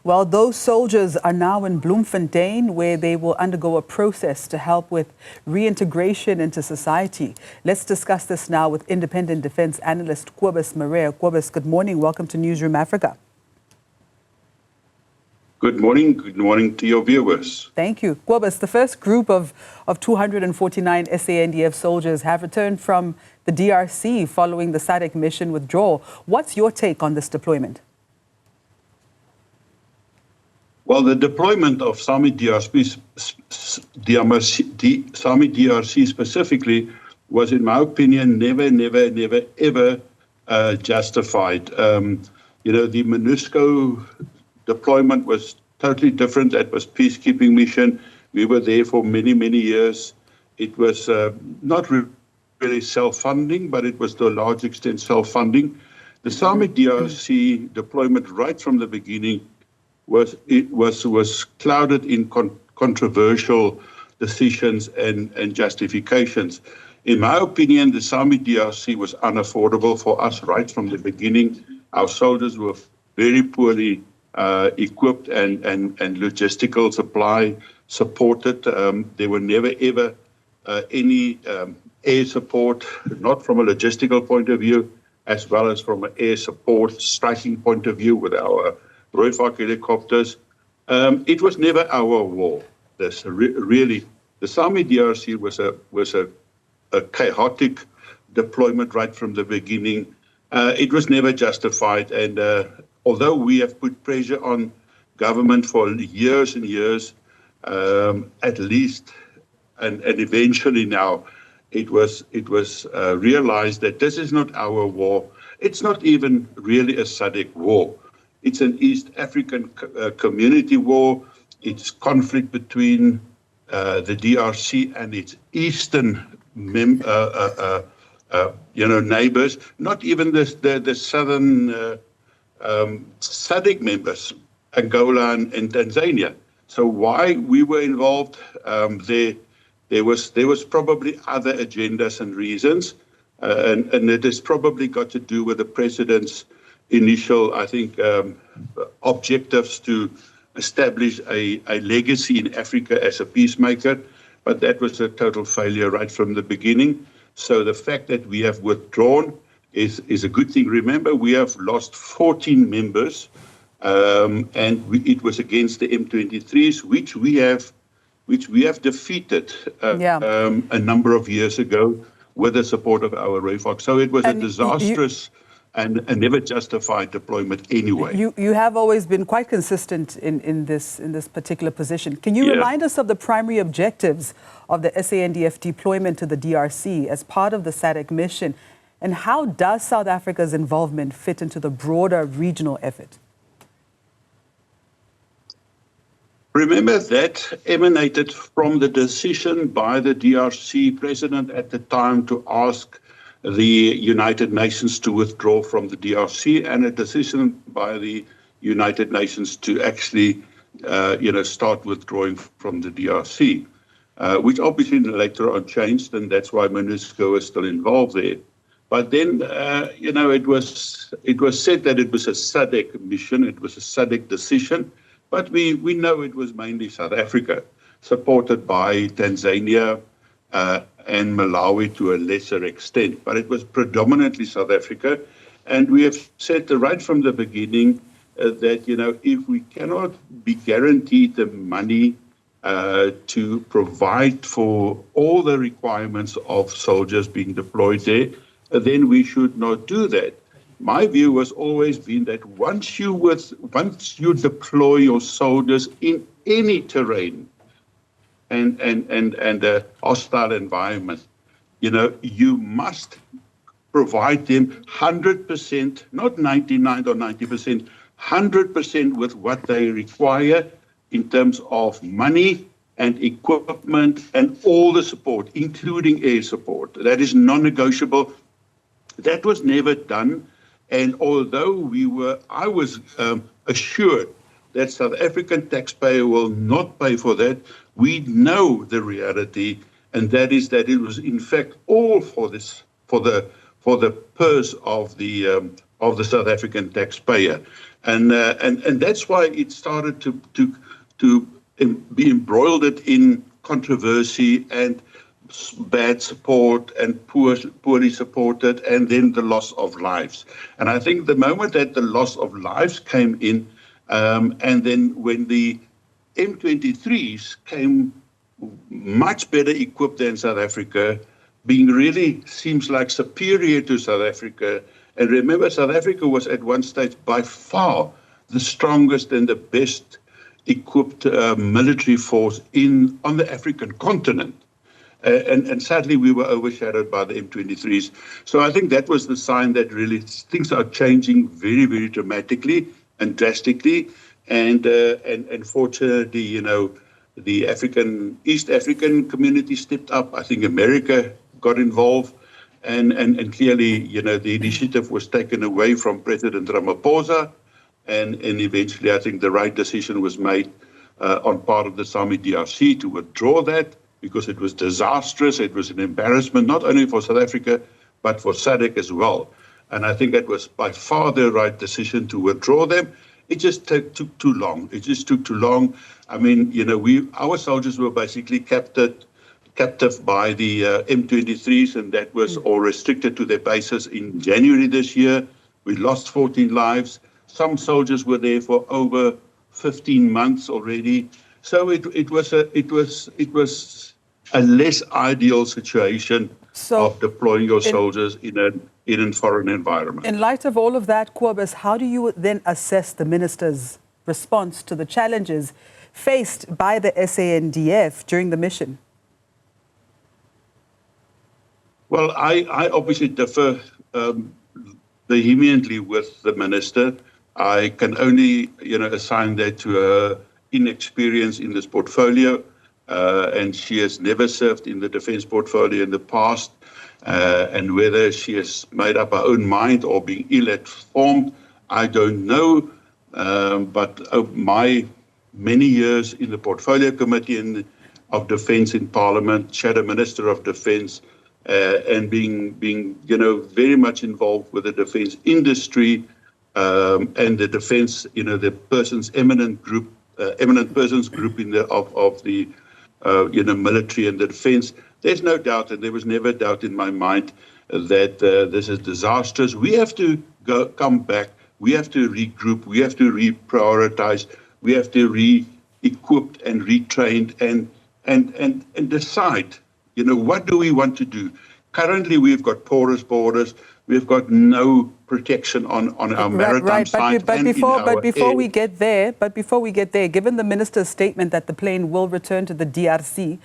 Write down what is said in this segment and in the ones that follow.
Well, those soldiers are now in Bloemfontein, where they will undergo a process to help with reintegration into society. Let's discuss this now with independent defense analyst Kobus Marias. Kobus, good morning. Welcome to Newzroom Afrika. Good morning to your viewers. Thank you. Kobus, the first group of 249 SANDF soldiers have returned from the DRC following the SADC mission withdrawal. What's your take on this deployment? Well, the deployment of SAMI DRC specifically was, in my opinion, never, ever justified. The MONUSCO deployment was totally different. That was peacekeeping mission. We were there for many years. It was not really self-funding, but it was to a large extent self-funding. The SAMI DRC deployment right from the beginning was clouded in controversial decisions and justifications. In my opinion, the SAMI DRC was unaffordable for us right from the beginning. Our soldiers were very poorly equipped and logistical supply supported. There were never ever any air support, not from a logistical point of view, as well as from an air support striking point of view with our Rooivalk helicopters. It was never our war. Really, the SAMI DRC was a chaotic deployment right from the beginning. It was never justified, and although we have put pressure on government for years and years, at least, and eventually now, it was realized that this is not our war. It's not even really a SADC war. It's an East African community war. It's conflict between the DRC and its eastern neighbors, not even the southern SADC members, Angola and Tanzania. So why we were involved, there was probably other agendas and reasons, and it has probably got to do with the president's initial, I think, objectives to establish a legacy in Africa as a peacemaker, but that was a total failure right from the beginning. So the fact that we have withdrawn is a good thing. Remember, we have lost 14 members, and it was against the M23s, which we have defeated a number of years ago with the support of our Rooivalk. So it was a disastrous and never justified deployment anyway. You have always been quite consistent in this particular position. Can you remind us of the primary objectives of the SANDF deployment to the DRC as part of the SADC mission, and how does South Africa's involvement fit into the broader regional effort? Remember, that emanated from the decision by the DRC president at the time to ask the United Nations to withdraw from the DRC, and a decision by the United Nations to actually, start withdrawing from the DRC, which obviously later on changed, and that's why MONUSCO is still involved there. But then, it was said that it was a SADC mission, it was a SADC decision, but we know it was mainly South Africa, supported by Tanzania, and Malawi to a lesser extent, but it was predominantly South Africa. And we have said right from the beginning that, if we cannot be guaranteed the money to provide for all the requirements of soldiers being deployed there, then we should not do that. My view has always been that once you deploy your soldiers in any terrain, and a hostile environment, you must provide them 100%, not 99 or 90%, 100% with what they require in terms of money and equipment and all the support, including air support. That is non-negotiable. That was never done. And although I was assured that South African taxpayer will not pay for that, we know the reality, and that is that it was in fact all for the purse of the of the South African taxpayer. And that's why it started to be embroiled in controversy and bad support and poorly supported, and then the loss of lives. And I think the moment that the loss of lives came in, and then when the M23s came much better equipped than South Africa, being really seems like superior to South Africa. And remember, South Africa was at one stage by far the strongest and the best equipped military force on the African continent. And sadly, we were overshadowed by the M23s. So I think that was the sign that really things are changing very, very dramatically and drastically. And fortunately, you know, the East African community stepped up. I think America got involved. And clearly, you know, the initiative was taken away from President Ramaphosa. And eventually, I think the right decision was made on part of the SAMI DRC to withdraw that, because it was disastrous. It was an embarrassment, not only for South Africa, but for SADC as well. And I think that was by far the right decision to withdraw them. It just took too long. It just took too long. I mean, you know, our soldiers were basically captive by the M23s, and that was all restricted to their bases in January this year. We lost 14 lives. Some soldiers were there for over 15 months already. So it was a less ideal situation of deploying your soldiers in a foreign environment. In light of all of that, Kobus, how do you then assess the minister's response to the challenges faced by the SANDF during the mission? Well, I obviously differ vehemently with the minister. I can only, you know, assign that to her inexperience in this portfolio, and she has never served in the defense portfolio in the past, and whether she has made up her own mind or being ill-informed, I don't know, but my many years in the portfolio committee of defense in Parliament, shadow minister of defense, and being you know, very much involved with the defense industry, and the defense, you know, the eminent persons group in of the you know, military and the defense. There's no doubt, and there was never doubt in my mind that this is disastrous. We have to come back. We have to regroup. We have to reprioritize. We have to re-equip and retrain and decide, you know, what do we want to do? Currently, we've got porous borders. We've got no protection on our maritime side. But before we get there, given the minister's statement that the plane will return to the DRC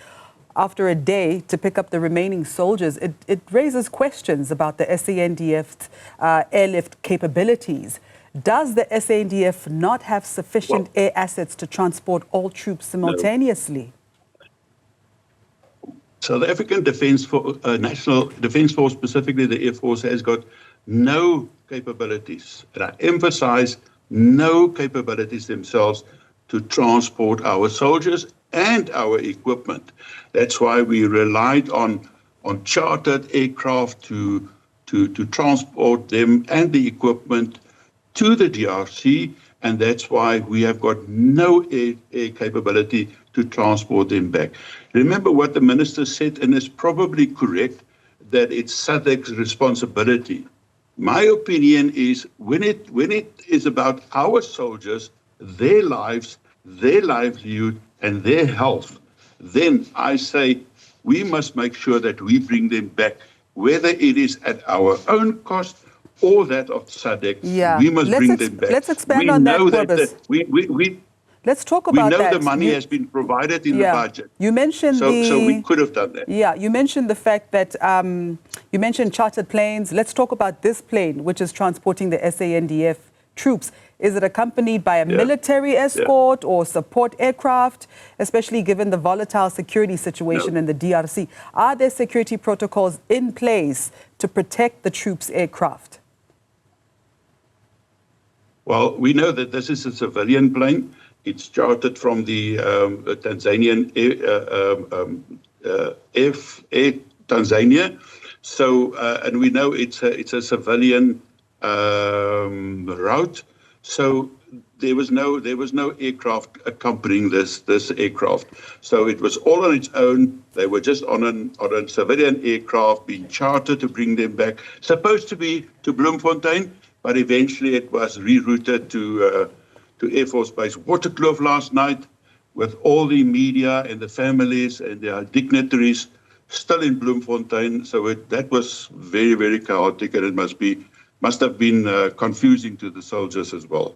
after a day to pick up the remaining soldiers, it raises questions about the SANDF's airlift capabilities. Does the SANDF not have sufficient air assets to transport all troops simultaneously? So the African National Defence Force, specifically the Air Force, has got no capabilities, and I emphasize no capabilities themselves to transport our soldiers and our equipment. That's why we relied on chartered aircraft to transport them and the equipment to the DRC, and that's why we have got no air capability to transport them back. Remember what the minister said, and it's probably correct, that it's SADC's responsibility. My opinion is when it is about our soldiers, their lives, their livelihood, and their health, then I say we must make sure that we bring them back, whether it is at our own cost or that of SADC. Yeah. We must bring them back. Let's expand on that, Kobus. Let's talk about that. We know the money has been provided in the budget. You mentioned so we could have done that. Yeah, you mentioned the fact that you mentioned chartered planes. Let's talk about this plane, which is transporting the SANDF troops. Is it accompanied by a military escort or support aircraft, especially given the volatile security situation in the DRC? Are there security protocols in place to protect the troops' aircraft? Well, we know that this is a civilian plane. It's chartered from the Tanzanian Air Tanzania. So, and we know it's a civilian route. So there was no aircraft accompanying this aircraft. So it was all on its own. They were just on a civilian aircraft being chartered to bring them back. Supposed to be to Bloemfontein, but eventually it was rerouted to Air Force Base Waterkloof last night, with all the media and the families and their dignitaries still in Bloemfontein. So that was very, very chaotic, and it must have been confusing to the soldiers as well.